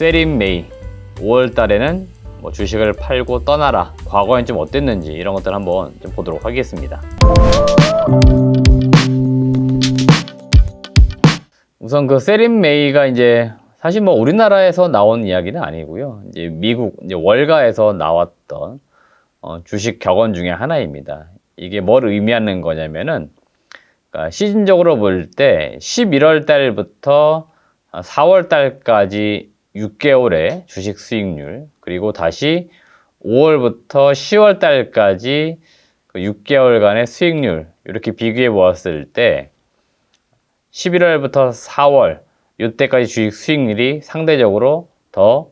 세린 메이 5월 달에는 뭐 주식을 팔고 떠나라, 과거엔 좀 어땠는지 이런 것들 한번 좀 보도록 하겠습니다. 우선 그 세린 메이가 이제 사실 뭐 우리나라에서 나온 이야기는 아니고요. 이제 미국 이제 월가에서 나왔던 주식 격언 중에 하나입니다. 이게 뭘 의미하는 거냐면은, 그러니까 시즌적으로 볼 때 11월 달부터 4월 달까지 6개월의 주식 수익률, 그리고 다시 5월부터 10월 달까지 그 6개월간의 수익률, 이렇게 비교해 보았을 때 11월부터 4월 이때까지 주식 수익률이 상대적으로 더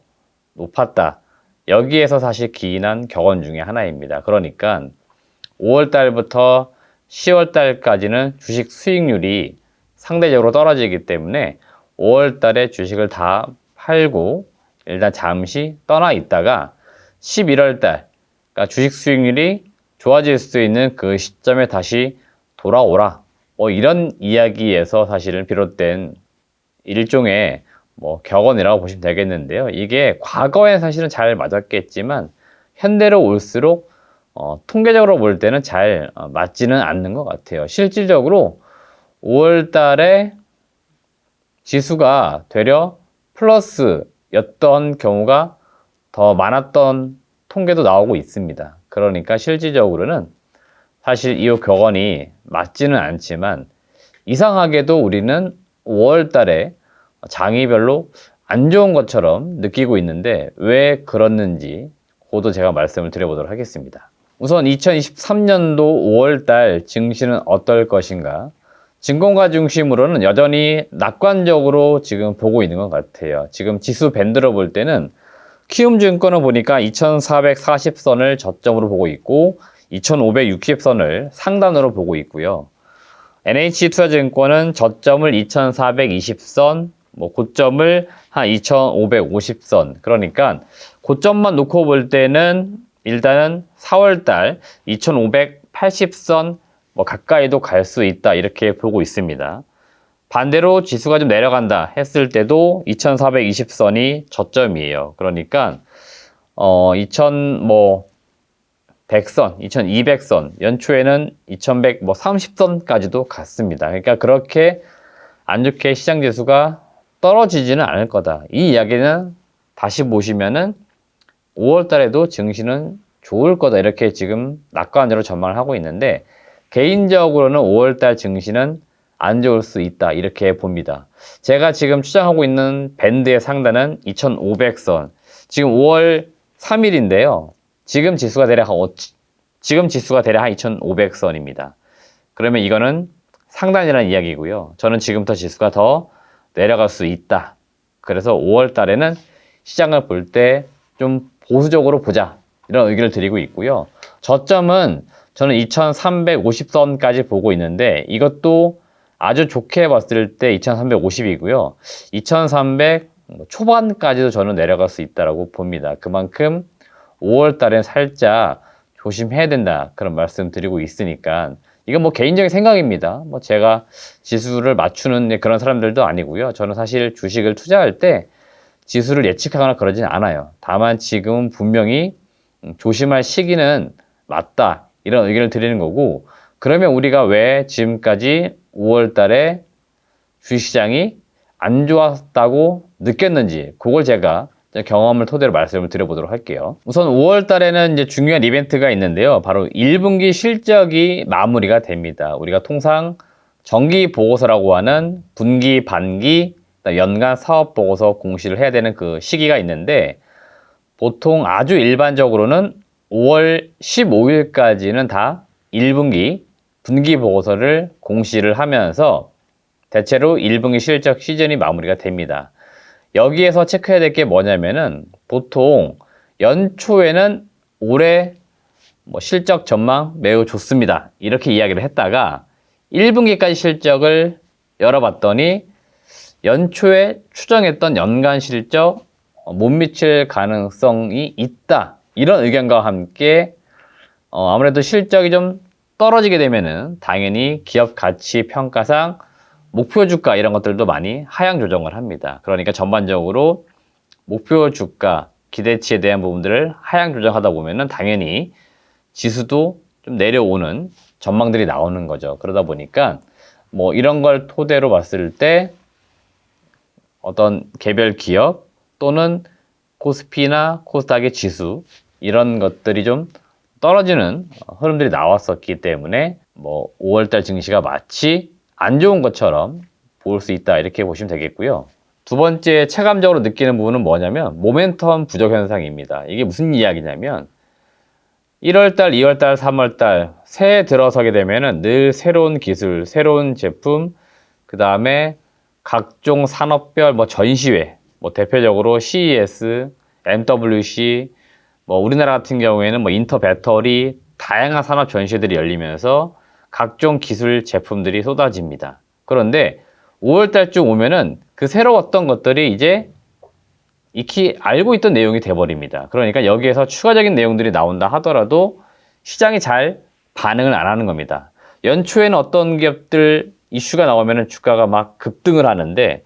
높았다. 여기에서 사실 기인한 격언 중에 하나입니다. 그러니까 5월 달부터 10월 달까지는 주식 수익률이 상대적으로 떨어지기 때문에 5월 달에 주식을 다 팔고 일단 잠시 떠나 있다가 11월 달, 그러니까 주식 수익률이 좋아질 수 있는 그 시점에 다시 돌아오라. 이런 이야기에서 사실은 비롯된 일종의 격언이라고 보시면 되겠는데요. 이게 과거엔 사실은 잘 맞았겠지만 현대로 올수록 통계적으로 볼 때는 잘 맞지는 않는 것 같아요. 실질적으로 5월 달에 지수가 되려 플러스였던 경우가 더 많았던 통계도 나오고 있습니다. 그러니까 실질적으로는 사실 이 격언이 맞지는 않지만 이상하게도 우리는 5월 달에 장이 별로 안 좋은 것처럼 느끼고 있는데 왜 그렇는지 그것도 제가 말씀을 드려보도록 하겠습니다. 우선 2023년도 5월 달 증시는 어떨 것인가? 증권가 중심으로는 여전히 낙관적으로 지금 보고 있는 것 같아요. 지금 지수 밴드로 볼 때는 키움증권을 보니까 2440선을 저점으로 보고 있고 2560선을 상단으로 보고 있고요. NH투자증권은 저점을 2420선, 고점을 한 2550선. 그러니까 고점만 놓고 볼 때는 일단은 4월달 2580선 가까이도 갈 수 있다, 이렇게 보고 있습니다. 반대로 지수가 좀 내려간다 했을 때도 2420선이 저점이에요. 그러니까 2100선, 2200선, 연초에는 2130선까지도 갔습니다. 그러니까 그렇게 안 좋게 시장 지수가 떨어지지는 않을 거다. 이 이야기는 다시 보시면은 5월 달에도 증시는 좋을 거다, 이렇게 지금 낙관으로 전망을 하고 있는데 개인적으로는 5월 달 증시는 안 좋을 수 있다, 이렇게 봅니다. 제가 지금 추정하고 있는 밴드의 상단은 2500선. 지금 5월 3일인데요. 지금 지수가 대략 한 2500선입니다. 그러면 이거는 상단이라는 이야기고요. 저는 지금부터 지수가 더 내려갈 수 있다. 그래서 5월 달에는 시장을 볼 때 좀 보수적으로 보자, 이런 의견을 드리고 있고요. 저점은 저는 2350선까지 보고 있는데 이것도 아주 좋게 봤을 때 2350이고요. 2300 초반까지도 저는 내려갈 수 있다고 봅니다. 그만큼 5월 달엔 살짝 조심해야 된다, 그런 말씀 드리고 있으니까 이건 개인적인 생각입니다. 제가 지수를 맞추는 그런 사람들도 아니고요. 저는 사실 주식을 투자할 때 지수를 예측하거나 그러진 않아요. 다만 지금은 분명히 조심할 시기는 맞다, 이런 의견을 드리는 거고, 그러면 우리가 왜 지금까지 5월 달에 주식시장이 안 좋았다고 느꼈는지 그걸 제가 경험을 토대로 말씀을 드려보도록 할게요. 우선 5월 달에는 이제 중요한 이벤트가 있는데요. 바로 1분기 실적이 마무리가 됩니다. 우리가 통상 정기 보고서라고 하는 분기, 반기, 연간 사업 보고서 공시를 해야 되는 그 시기가 있는데 보통 아주 일반적으로는 5월 15일까지는 다 1분기, 분기 보고서를 공시를 하면서 대체로 1분기 실적 시즌이 마무리가 됩니다. 여기에서 체크해야 될 게 뭐냐면은 보통 연초에는 올해 실적 전망 매우 좋습니다, 이렇게 이야기를 했다가 1분기까지 실적을 열어봤더니 연초에 추정했던 연간 실적 못 미칠 가능성이 있다, 이런 의견과 함께 아무래도 실적이 좀 떨어지게 되면은 당연히 기업 가치 평가상 목표 주가 이런 것들도 많이 하향 조정을 합니다. 그러니까 전반적으로 목표 주가, 기대치에 대한 부분들을 하향 조정하다 보면은 당연히 지수도 좀 내려오는 전망들이 나오는 거죠. 그러다 보니까 뭐 이런 걸 토대로 봤을 때 어떤 개별 기업 또는 코스피나 코스닥의 지수 이런 것들이 좀 떨어지는 흐름들이 나왔었기 때문에 뭐 5월달 증시가 마치 안 좋은 것처럼 볼 수 있다 이렇게 보시면 되겠고요. 두 번째 체감적으로 느끼는 부분은 뭐냐면 모멘텀 부족 현상입니다. 이게 무슨 이야기냐면 1월달, 2월달, 3월달 새해 들어서게 되면은 늘 새로운 기술, 새로운 제품, 그 다음에 각종 산업별 뭐 전시회, 뭐 대표적으로 CES, MWC, 뭐 우리나라 같은 경우에는 뭐 인터 배터리, 다양한 산업 전시회들이 열리면서 각종 기술 제품들이 쏟아집니다. 그런데 5월달쯤 오면은 그 새로웠던 것들이 이제 익히 알고 있던 내용이 돼버립니다. 그러니까 여기에서 추가적인 내용들이 나온다 하더라도 시장이 잘 반응을 안 하는 겁니다. 연초에는 어떤 기업들 이슈가 나오면 주가가 막 급등을 하는데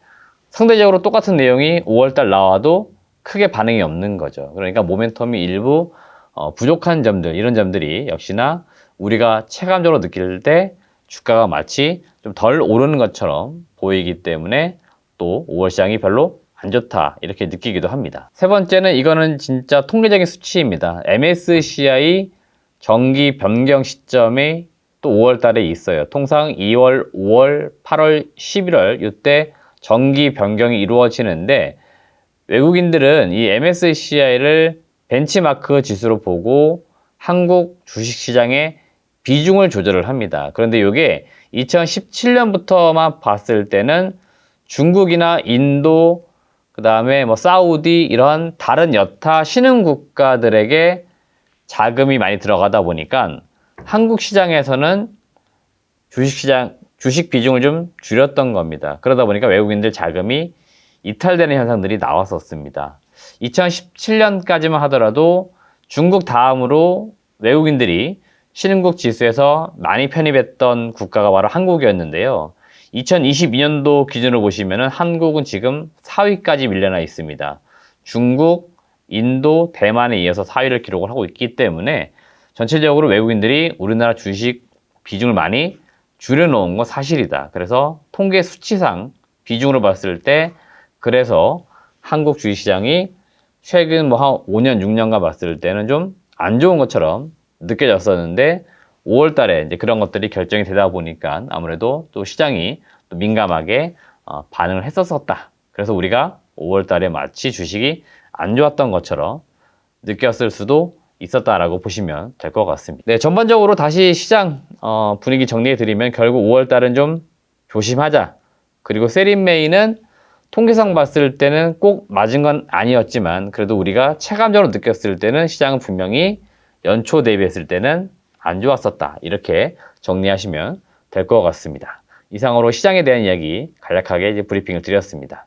상대적으로 똑같은 내용이 5월달 나와도 크게 반응이 없는 거죠. 그러니까 모멘텀이 일부 부족한 점들, 이런 점들이 역시나 우리가 체감적으로 느낄 때 주가가 마치 좀 덜 오르는 것처럼 보이기 때문에 또 5월 시장이 별로 안 좋다 이렇게 느끼기도 합니다. 세 번째는 이거는 진짜 통계적인 수치입니다. MSCI 정기 변경 시점이 또 5월 달에 있어요. 통상 2월, 5월, 8월, 11월 이때 정기 변경이 이루어지는데 외국인들은 이 MSCI를 벤치마크 지수로 보고 한국 주식시장의 비중을 조절을 합니다. 그런데 이게 2017년부터만 봤을 때는 중국이나 인도, 그 다음에 뭐 사우디 이런 다른 여타 신흥 국가들에게 자금이 많이 들어가다 보니까 한국 시장에서는 주식 비중을 좀 줄였던 겁니다. 그러다 보니까 외국인들 자금이 이탈되는 현상들이 나왔었습니다. 2017년까지만 하더라도 중국 다음으로 외국인들이 신흥국 지수에서 많이 편입했던 국가가 바로 한국이었는데요. 2022년도 기준으로 보시면 한국은 지금 4위까지 밀려나 있습니다. 중국, 인도, 대만에 이어서 4위를 기록을 하고 있기 때문에 전체적으로 외국인들이 우리나라 주식 비중을 많이 줄여놓은 건 사실이다. 그래서 통계 수치상 비중으로 봤을 때 그래서 한국 주식시장이 최근 뭐 한 5년, 6년간 봤을 때는 좀 안 좋은 것처럼 느껴졌었는데 5월 달에 이제 그런 것들이 결정이 되다 보니까 아무래도 또 시장이 또 민감하게 반응을 했었다. 그래서 우리가 5월 달에 마치 주식이 안 좋았던 것처럼 느꼈을 수도 있었다라고 보시면 될 것 같습니다. 네, 전반적으로 다시 시장 분위기 정리해 드리면 결국 5월 달은 좀 조심하자. 그리고 세린메이는 통계상 봤을 때는 꼭 맞은 건 아니었지만 그래도 우리가 체감적으로 느꼈을 때는 시장은 분명히 연초 대비했을 때는 안 좋았었다. 이렇게 정리하시면 될 것 같습니다. 이상으로 시장에 대한 이야기 간략하게 이제 브리핑을 드렸습니다.